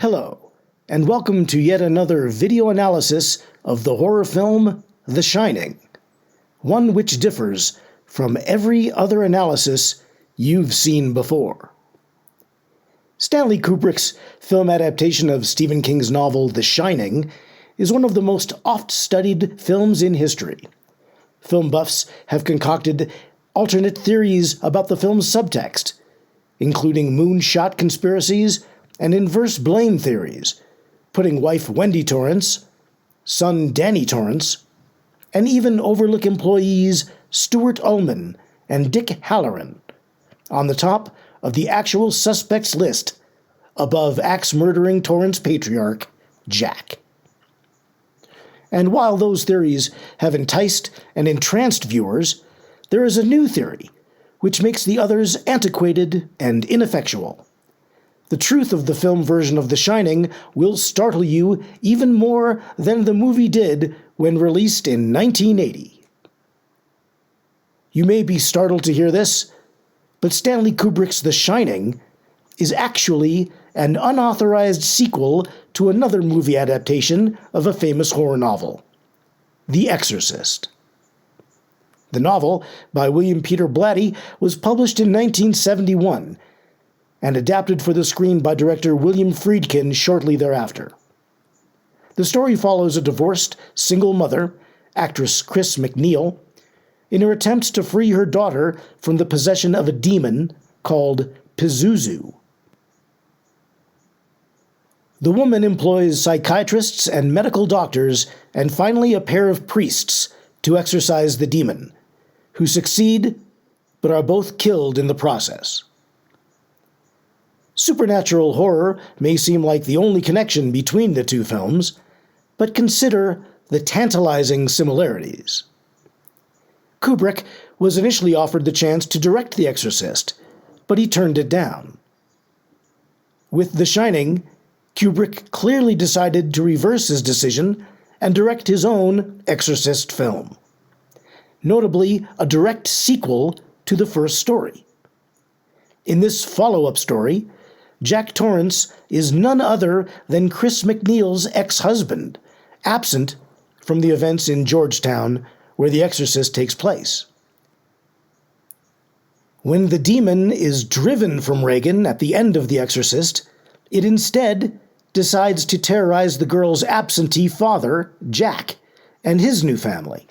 Hello, and welcome to yet another video analysis of the horror film The Shining, one which differs from every other analysis you've seen before. Stanley Kubrick's film adaptation of Stephen King's novel The Shining is one of the most oft-studied films in history. Film buffs have concocted alternate theories about the film's subtext, including moonshot conspiracies and inverse blame theories, putting wife Wendy Torrance, son Danny Torrance, and even Overlook employees Stuart Ullman and Dick Halloran on the top of the actual suspects list, above axe-murdering Torrance patriarch Jack. And while those theories have enticed and entranced viewers, there is a new theory, which makes the others antiquated and ineffectual. The truth of the film version of The Shining will startle you even more than the movie did when released in 1980. You may be startled to hear this, but Stanley Kubrick's The Shining is actually an unauthorized sequel to another movie adaptation of a famous horror novel, The Exorcist. The novel, by William Peter Blatty, was published in 1971 and adapted for the screen by director William Friedkin shortly thereafter. The story follows a divorced, single mother, actress Chris MacNeil, in her attempts to free her daughter from the possession of a demon called Pazuzu. The woman employs psychiatrists and medical doctors, and finally a pair of priests, to exorcise the demon, who succeed but are both killed in the process. Supernatural horror may seem like the only connection between the two films, but consider the tantalizing similarities. Kubrick was initially offered the chance to direct The Exorcist, but he turned it down. With The Shining, Kubrick clearly decided to reverse his decision and direct his own Exorcist film, notably a direct sequel to the first story. In this follow-up story, Jack Torrance is none other than Chris MacNeil's ex-husband, absent from the events in Georgetown where The Exorcist takes place. When the demon is driven from Reagan at the end of The Exorcist, it instead decides to terrorize the girl's absentee father, Jack, and his new family.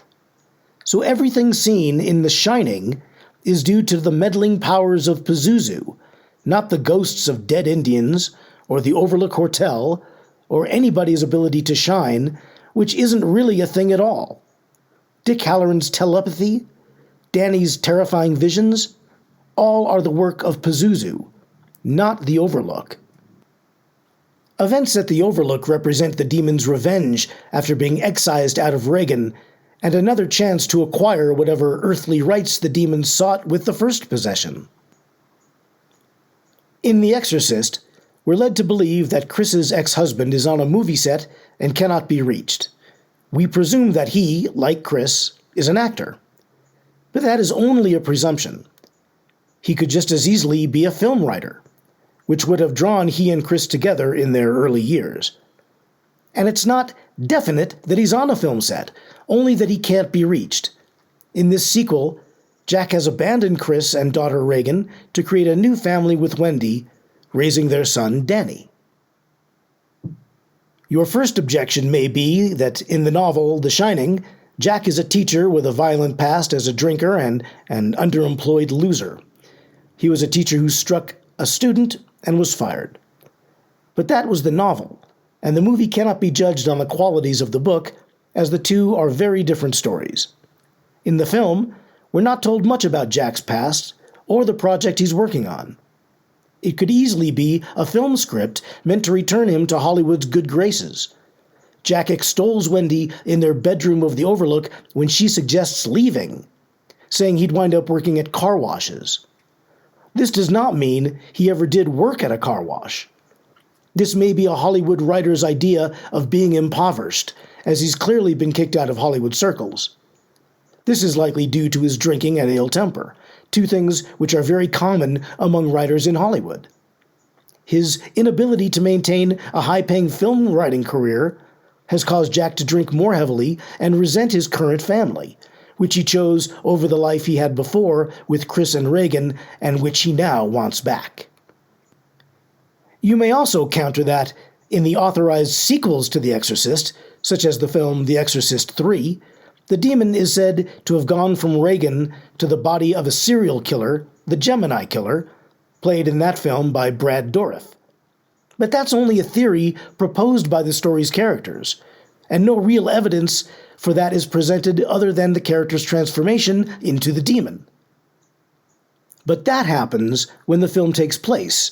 So everything seen in The Shining is due to the meddling powers of Pazuzu, not the ghosts of dead Indians, or the Overlook Hotel, or anybody's ability to shine, which isn't really a thing at all. Dick Halloran's telepathy, Danny's terrifying visions, all are the work of Pazuzu, not the Overlook. Events at the Overlook represent the demon's revenge after being excised out of Reagan, and another chance to acquire whatever earthly rights the demon sought with the first possession. In The Exorcist, we're led to believe that Chris's ex-husband is on a movie set and cannot be reached. We presume that he, like Chris, is an actor. But that is only a presumption. He could just as easily be a film writer, which would have drawn he and Chris together in their early years. And it's not definite that he's on a film set, only that he can't be reached. In this sequel, Jack has abandoned Chris and daughter Reagan to create a new family with Wendy, raising their son Danny. Your first objection may be that in the novel The Shining, Jack is a teacher with a violent past as a drinker and an underemployed loser. He was a teacher who struck a student and was fired. But that was the novel, and the movie cannot be judged on the qualities of the book, as the two are very different stories. In the film, we're not told much about Jack's past or the project he's working on. It could easily be a film script meant to return him to Hollywood's good graces. Jack extols Wendy in their bedroom of the Overlook when she suggests leaving, saying he'd wind up working at car washes. This does not mean he ever did work at a car wash. This may be a Hollywood writer's idea of being impoverished, as he's clearly been kicked out of Hollywood circles. This is likely due to his drinking and ill temper, two things which are very common among writers in Hollywood. His inability to maintain a high-paying film writing career has caused Jack to drink more heavily and resent his current family, which he chose over the life he had before with Chris and Regan, and which he now wants back. You may also counter that in the authorized sequels to The Exorcist, such as the film The Exorcist III, the demon is said to have gone from Regan to the body of a serial killer, the Gemini Killer, played in that film by Brad Dourif. But that's only a theory proposed by the story's characters, and no real evidence for that is presented other than the character's transformation into the demon. But that happens when the film takes place,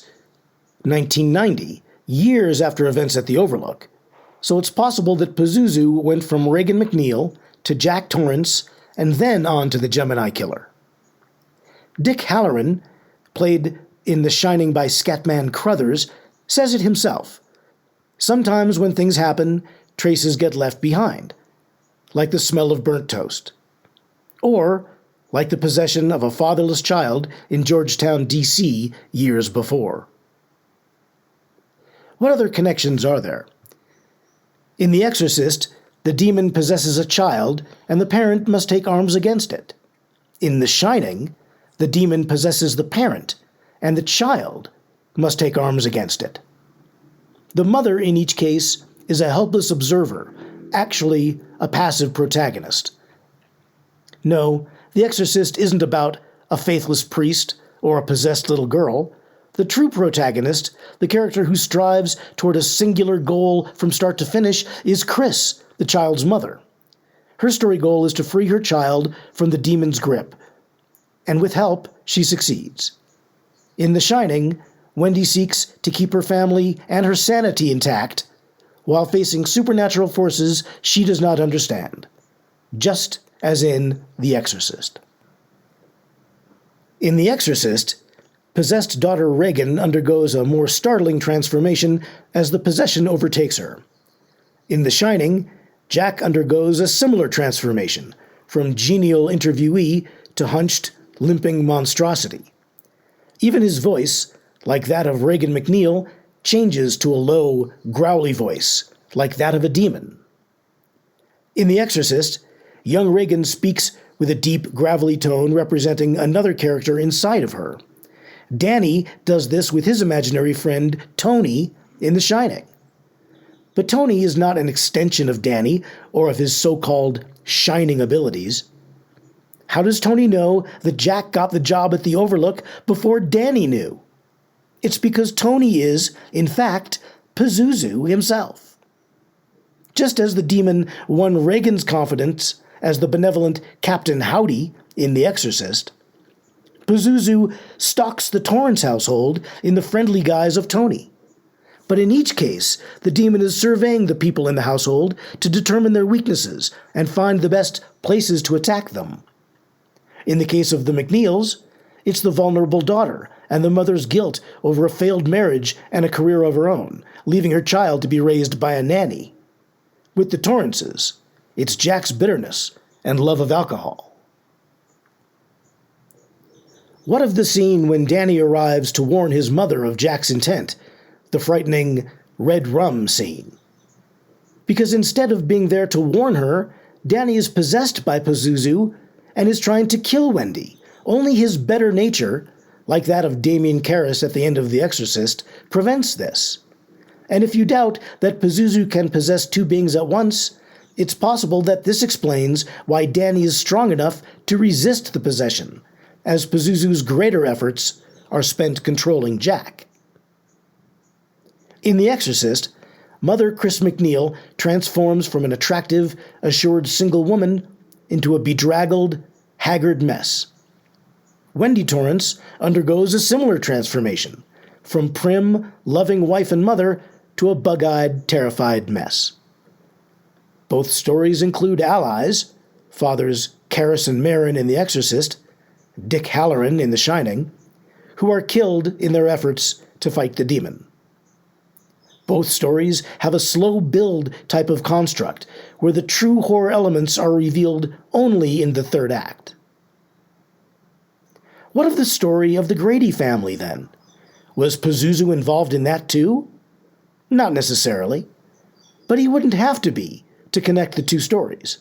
1990, years after events at the Overlook. So it's possible that Pazuzu went from Regan McNeil to Jack Torrance and then on to the Gemini Killer. Dick Hallorann, played in The Shining by Scatman Crothers, says it himself. Sometimes when things happen, traces get left behind, like the smell of burnt toast. Or like the possession of a fatherless child in Georgetown, D.C. years before. What other connections are there? In The Exorcist, the demon possesses a child, and the parent must take arms against it. In The Shining, the demon possesses the parent, and the child must take arms against it. The mother, in each case, is a helpless observer, actually a passive protagonist. No, The Exorcist isn't about a faithless priest or a possessed little girl. The true protagonist, the character who strives toward a singular goal from start to finish, is Chris, the child's mother. Her story goal is to free her child from the demon's grip, and with help, she succeeds. In The Shining, Wendy seeks to keep her family and her sanity intact while facing supernatural forces she does not understand, just as in The Exorcist. In The Exorcist, possessed daughter Regan undergoes a more startling transformation as the possession overtakes her. In The Shining, Jack undergoes a similar transformation, from genial interviewee to hunched, limping monstrosity. Even his voice, like that of Regan McNeil, changes to a low, growly voice, like that of a demon. In The Exorcist, young Regan speaks with a deep, gravelly tone representing another character inside of her. Danny does this with his imaginary friend, Tony, in The Shining. But Tony is not an extension of Danny or of his so-called shining abilities. How does Tony know that Jack got the job at the Overlook before Danny knew? It's because Tony is, in fact, Pazuzu himself. Just as the demon won Regan's confidence as the benevolent Captain Howdy in The Exorcist, Pazuzu stalks the Torrance household in the friendly guise of Tony. But in each case, the demon is surveying the people in the household to determine their weaknesses and find the best places to attack them. In the case of the McNeils, it's the vulnerable daughter and the mother's guilt over a failed marriage and a career of her own, leaving her child to be raised by a nanny. With the Torrances, it's Jack's bitterness and love of alcohol. What of the scene when Danny arrives to warn his mother of Jack's intent, the frightening red rum scene? Because instead of being there to warn her, Danny is possessed by Pazuzu and is trying to kill Wendy. Only his better nature, like that of Damien Karras at the end of The Exorcist, prevents this. And if you doubt that Pazuzu can possess two beings at once, it's possible that this explains why Danny is strong enough to resist the possession, as Pazuzu's greater efforts are spent controlling Jack. In The Exorcist, Mother Chris McNeil transforms from an attractive, assured single woman into a bedraggled, haggard mess. Wendy Torrance undergoes a similar transformation, from prim, loving wife and mother to a bug-eyed, terrified mess. Both stories include allies, fathers Karras and Marin in The Exorcist, Dick Hallorann in The Shining, who are killed in their efforts to fight the demon. Both stories have a slow build type of construct, where the true horror elements are revealed only in the third act. What of the story of the Grady family, then? Was Pazuzu involved in that too? Not necessarily. But he wouldn't have to be to connect the two stories.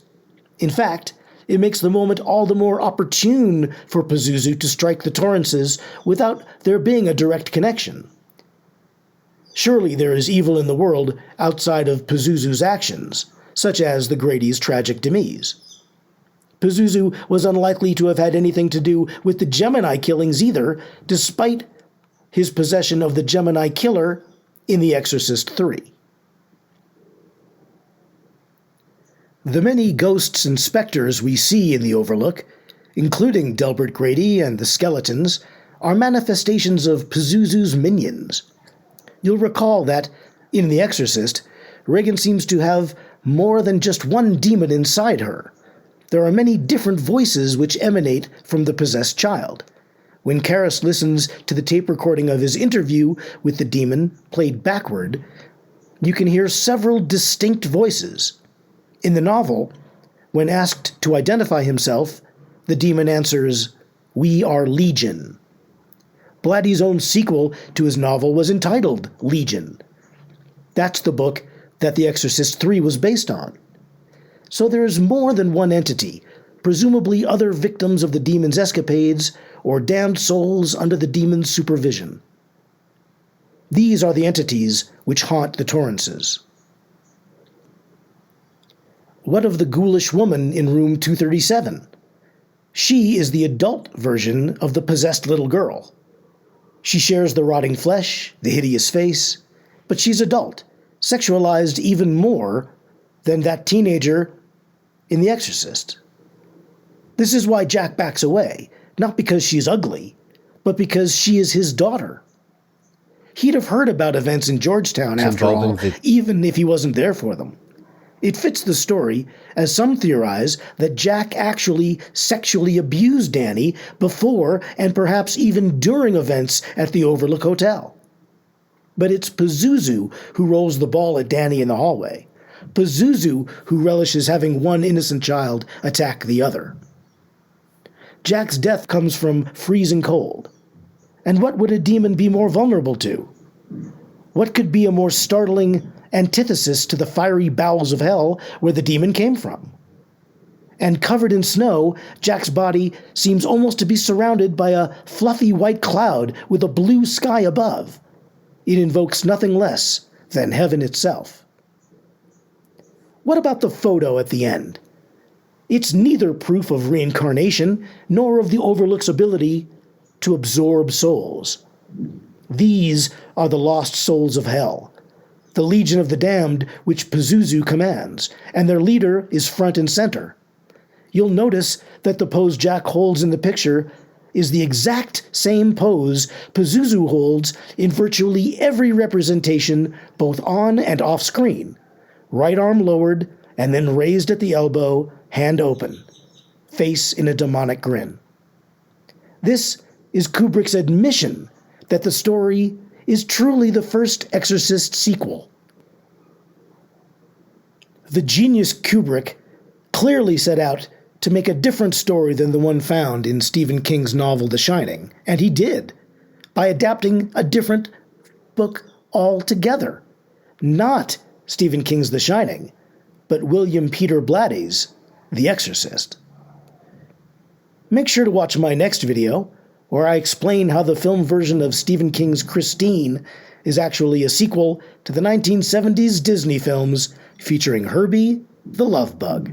In fact, it makes the moment all the more opportune for Pazuzu to strike the Torrances without there being a direct connection. Surely there is evil in the world outside of Pazuzu's actions, such as the Grady's tragic demise. Pazuzu was unlikely to have had anything to do with the Gemini killings either, despite his possession of the Gemini killer in The Exorcist 3. The many ghosts and specters we see in the Overlook, including Delbert Grady and the skeletons, are manifestations of Pazuzu's minions. You'll recall that, in The Exorcist, Regan seems to have more than just one demon inside her. There are many different voices which emanate from the possessed child. When Karras listens to the tape recording of his interview with the demon, played backward, you can hear several distinct voices. In the novel, when asked to identify himself, the demon answers, "We are Legion." Blatty's own sequel to his novel was entitled Legion. That's the book that The Exorcist 3 was based on. So there is more than one entity, presumably other victims of the demon's escapades or damned souls under the demon's supervision. These are the entities which haunt the Torrances. What of the ghoulish woman in room 237? She is the adult version of the possessed little girl. She shares the rotting flesh, the hideous face, but she's adult, sexualized even more than that teenager in The Exorcist. This is why Jack backs away, not because she's ugly, but because she is his daughter. He'd have heard about events in Georgetown, after all, even if he wasn't there for them. It fits the story, as some theorize that Jack actually sexually abused Danny before and perhaps even during events at the Overlook Hotel. But it's Pazuzu who rolls the ball at Danny in the hallway. Pazuzu who relishes having one innocent child attack the other. Jack's death comes from freezing cold. And what would a demon be more vulnerable to? What could be a more startling antithesis to the fiery bowels of hell where the demon came from? And covered in snow, Jack's body seems almost to be surrounded by a fluffy white cloud with a blue sky above. It invokes nothing less than heaven itself. What about the photo at the end? It's neither proof of reincarnation nor of the Overlook's ability to absorb souls. These are the lost souls of hell, the Legion of the Damned which Pazuzu commands, and their leader is front and center. You'll notice that the pose Jack holds in the picture is the exact same pose Pazuzu holds in virtually every representation, both on and off screen. Right arm lowered and then raised at the elbow, hand open, face in a demonic grin. This is Kubrick's admission that the story is truly the first Exorcist sequel. The genius Kubrick clearly set out to make a different story than the one found in Stephen King's novel The Shining, and he did, by adapting a different book altogether. Not Stephen King's The Shining, but William Peter Blatty's The Exorcist. Make sure to watch my next video, where I explain how the film version of Stephen King's Christine is actually a sequel to the 1970s Disney films featuring Herbie the Love Bug.